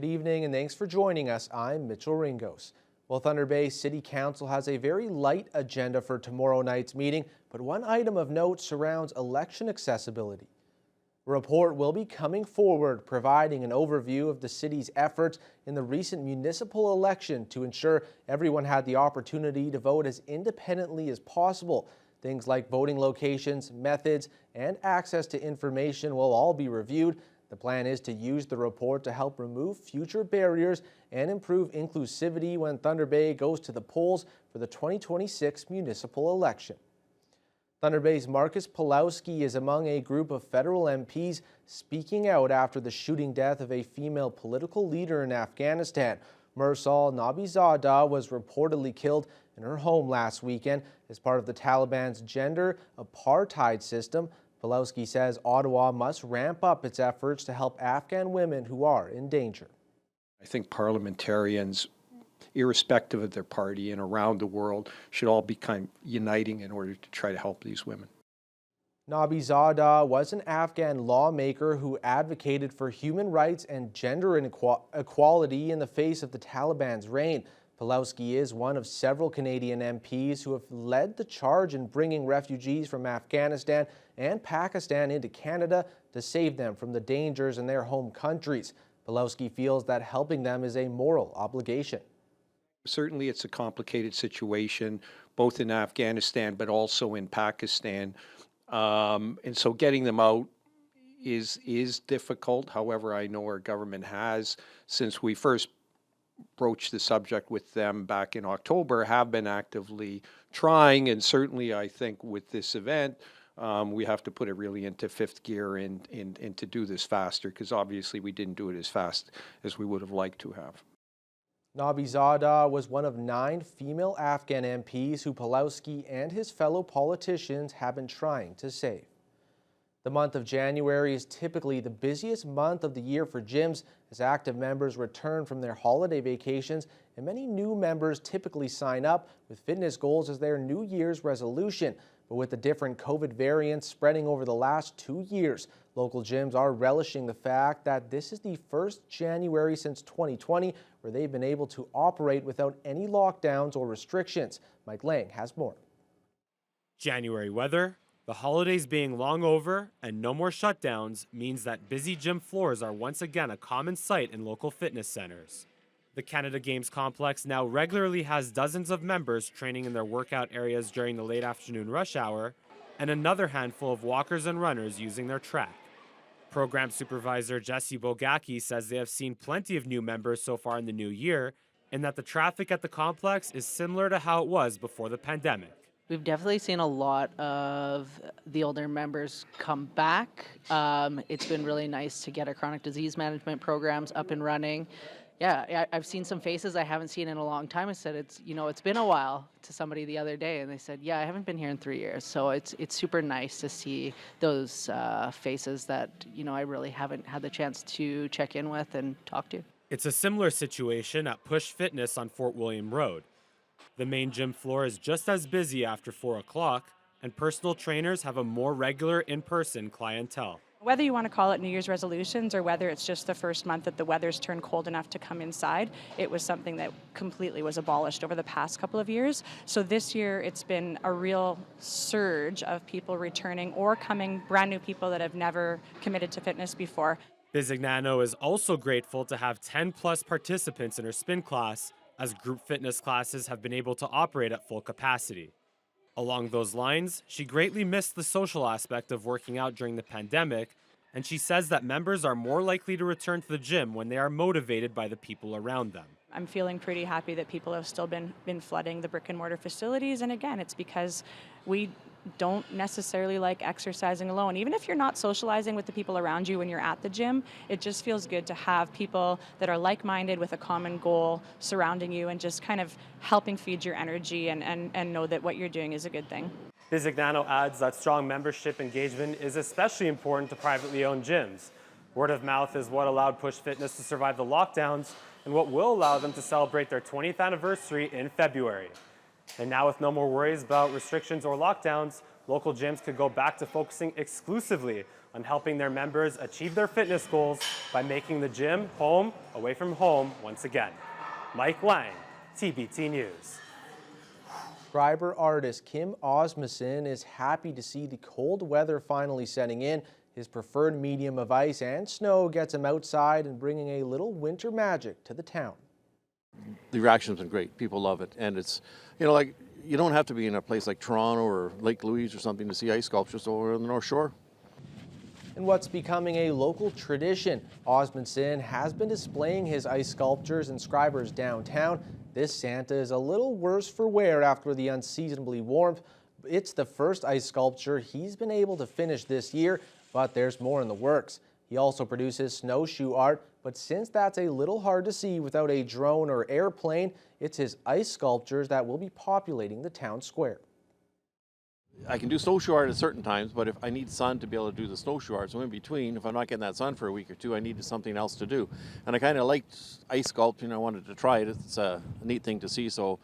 Good evening and thanks for joining us. I'm Mitchell Ringos. Well, Thunder Bay City Council has a very light agenda for tomorrow night's meeting, but one item of note surrounds election accessibility. A report will be coming forward providing an overview of the city's efforts in the recent municipal election to ensure everyone had the opportunity to vote as independently as possible. Things like voting locations, methods, and access to information will all be reviewed. The plan is to use the report to help remove future barriers and improve inclusivity when Thunder Bay goes to the polls for the 2026 municipal election. Thunder Bay's Marcus Pawlowski is among a group of federal MPs speaking out after the shooting death of a female political leader in Afghanistan. Mursal Nabizadeh was reportedly killed in her home last weekend as part of the Taliban's gender apartheid system. Pawlowski says Ottawa must ramp up its efforts to help Afghan women who are in danger. I think parliamentarians, irrespective of their party and around the world, should all be uniting in order to try to help these women. Nabizadeh was an Afghan lawmaker who advocated for human rights and gender equality in the face of the Taliban's reign. Pawlowski is one of several Canadian MPs who have led the charge in bringing refugees from Afghanistan and Pakistan into Canada to save them from the dangers in their home countries. Pawlowski feels that helping them is a moral obligation. Certainly it's a complicated situation, both in Afghanistan but also in Pakistan. And so getting them out is difficult. However, I know our government has, since we first broached the subject with them back in October, have been actively trying. And certainly I think with this event, we have to put it really into fifth gear and to do this faster, because obviously we didn't do it as fast as we would have liked to have. Nabizadeh was one of 9 female Afghan MPs who Pawlowski and his fellow politicians have been trying to save. The month of January is typically the busiest month of the year for gyms as active members return from their holiday vacations, and many new members typically sign up with fitness goals as their New Year's resolution. But with the different COVID variants spreading over the last 2 years, local gyms are relishing the fact that this is the first January since 2020 where they've been able to operate without any lockdowns or restrictions. Mike Lang has more. January weather, the holidays being long over, and no more shutdowns means that busy gym floors are once again a common sight in local fitness centers. The Canada Games complex now regularly has dozens of members training in their workout areas during the late afternoon rush hour, and another handful of walkers and runners using their track. Program supervisor Jesse Bogacki says they have seen plenty of new members so far in the new year, and that the traffic at the complex is similar to how it was before the pandemic. We've definitely seen a lot of the older members come back. It's been really nice to get our chronic disease management programs up and running. Yeah, I've seen some faces I haven't seen in a long time. I said, it's been a while, to somebody the other day, and they said, yeah, I haven't been here in 3 years. So it's super nice to see those faces that, I really haven't had the chance to check in with and talk to. It's a similar situation at Push Fitness on Fort William Road. The main gym floor is just as busy after 4 o'clock, and personal trainers have a more regular in-person clientele. Whether you want to call it New Year's resolutions or whether it's just the first month that the weather's turned cold enough to come inside, it was something that completely was abolished over the past couple of years. So this year it's been a real surge of people returning or coming, brand new people that have never committed to fitness before. Bisignano is also grateful to have 10 plus participants in her spin class, as group fitness classes have been able to operate at full capacity. Along those lines, she greatly missed the social aspect of working out during the pandemic, and she says that members are more likely to return to the gym when they are motivated by the people around them. I'm feeling pretty happy that people have still been flooding the brick and mortar facilities, and again, it's because we don't necessarily like exercising alone. Even if you're not socializing with the people around you when you're at the gym, it just feels good to have people that are like-minded with a common goal surrounding you and just kind of helping feed your energy and know that what you're doing is a good thing. Bisignano adds that strong membership engagement is especially important to privately owned gyms. Word of mouth is what allowed Push Fitness to survive the lockdowns and what will allow them to celebrate their 20th anniversary in February. And now with no more worries about restrictions or lockdowns, local gyms could go back to focusing exclusively on helping their members achieve their fitness goals by making the gym home away from home once again. Mike Lang, TBT News. Subscriber artist Kim Osmussen is happy to see the cold weather finally setting in. His preferred medium of ice and snow gets him outside and bringing a little winter magic to the town. The reaction's been great. People love it. And it's, like, you don't have to be in a place like Toronto or Lake Louise or something to see ice sculptures over on the North Shore. And what's becoming a local tradition, Osmundson has been displaying his ice sculptures in Scribers downtown. This Santa is a little worse for wear after the unseasonably warmth. It's the first ice sculpture he's been able to finish this year, but there's more in the works. He also produces snowshoe art, but since that's a little hard to see without a drone or airplane, it's his ice sculptures that will be populating the town square. I can do snowshoe art at certain times, but if I need sun to be able to do the snowshoe art, so in between, if I'm not getting that sun for a week or two, I needed something else to do. And I kind of liked ice sculpting. I wanted to try it. It's a neat thing to see. So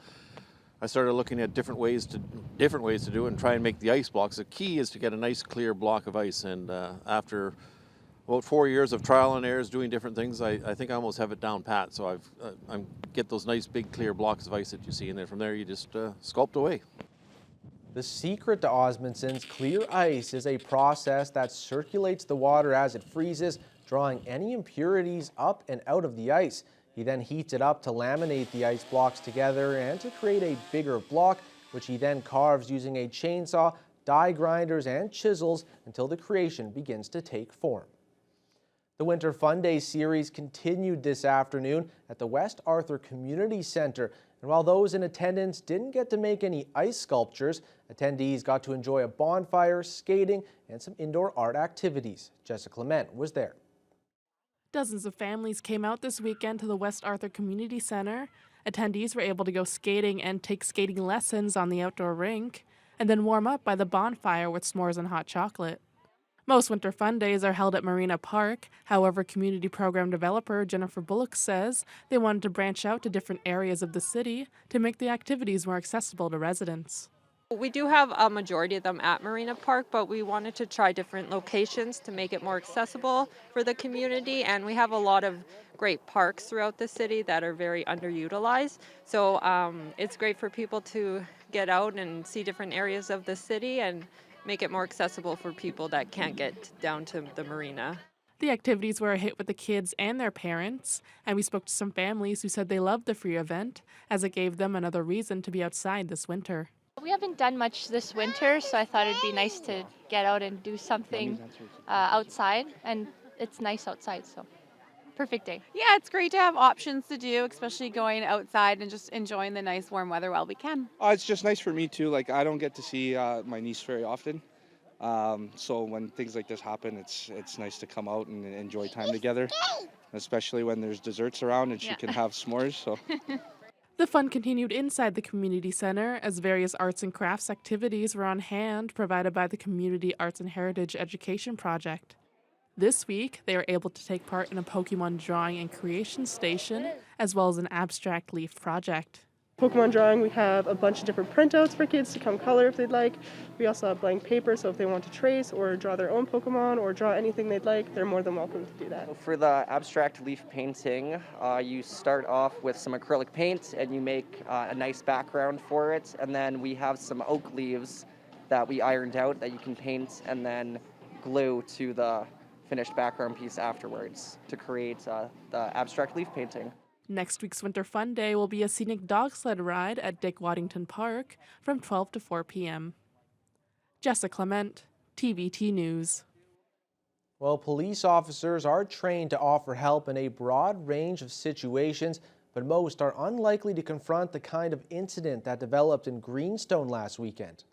I started looking at different ways to do it and try and make the ice blocks. The key is to get a nice clear block of ice. And after about 4 years of trial and errors doing different things, I think I almost have it down pat. So I get those nice big clear blocks of ice that you see, and then from there you just sculpt away. The secret to Osmundson's clear ice is a process that circulates the water as it freezes, drawing any impurities up and out of the ice. He then heats it up to laminate the ice blocks together and to create a bigger block, which he then carves using a chainsaw, die grinders, and chisels until the creation begins to take form. The Winter Fun Day series continued this afternoon at the West Arthur Community Center. And while those in attendance didn't get to make any ice sculptures, attendees got to enjoy a bonfire, skating, and some indoor art activities. Jessica Clement was there. Dozens of families came out this weekend to the West Arthur Community Center. Attendees were able to go skating and take skating lessons on the outdoor rink, and then warm up by the bonfire with s'mores and hot chocolate. Most Winter Fun Days are held at Marina Park. However, community program developer Jennifer Bullock says they wanted to branch out to different areas of the city to make the activities more accessible to residents. We do have a majority of them at Marina Park, but we wanted to try different locations to make it more accessible for the community, and we have a lot of great parks throughout the city that are very underutilized. So it's great for people to get out and see different areas of the city and make it more accessible for people that can't get down to the marina. The activities were a hit with the kids and their parents, and we spoke to some families who said they loved the free event as it gave them another reason to be outside this winter. We haven't done much this winter, so I thought it'd be nice to get out and do something outside, and it's nice outside, so perfect day. Yeah, it's great to have options to do, especially going outside and just enjoying the nice warm weather while we can. It's just nice for me too. Like, I don't get to see my niece very often, so when things like this happen, it's nice to come out and enjoy time together, especially when there's desserts around and she can have s'mores. So. The fun continued inside the community center as various arts and crafts activities were on hand provided by the Community Arts and Heritage Education Project. This week, they were able to take part in a Pokemon drawing and creation station, as well as an abstract leaf project. Pokemon drawing, we have a bunch of different printouts for kids to come color if they'd like. We also have blank paper, so if they want to trace or draw their own Pokemon or draw anything they'd like, they're more than welcome to do that. For the abstract leaf painting, you start off with some acrylic paint and you make a nice background for it, and then we have some oak leaves that we ironed out that you can paint and then glue to the finished background piece afterwards to create the abstract leaf painting. Next week's Winter Fun Day will be a scenic dog sled ride at Dick Waddington Park from 12 to 4 p.m. Jessica Clement, TBT News. Well, police officers are trained to offer help in a broad range of situations, but most are unlikely to confront the kind of incident that developed in Greenstone last weekend.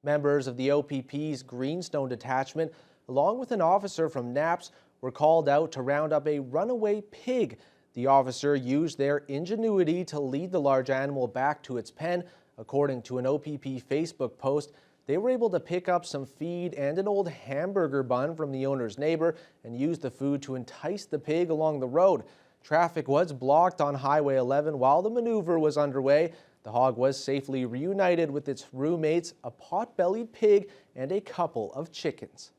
Members of the OPP's Greenstone detachment, along with an officer from NAPS, were called out to round up a runaway pig. The officer used their ingenuity to lead the large animal back to its pen. According to an OPP Facebook post, they were able to pick up some feed and an old hamburger bun from the owner's neighbor and use the food to entice the pig along the road. Traffic was blocked on Highway 11 while the maneuver was underway. The hog was safely reunited with its roommates, a pot-bellied pig, and a couple of chickens.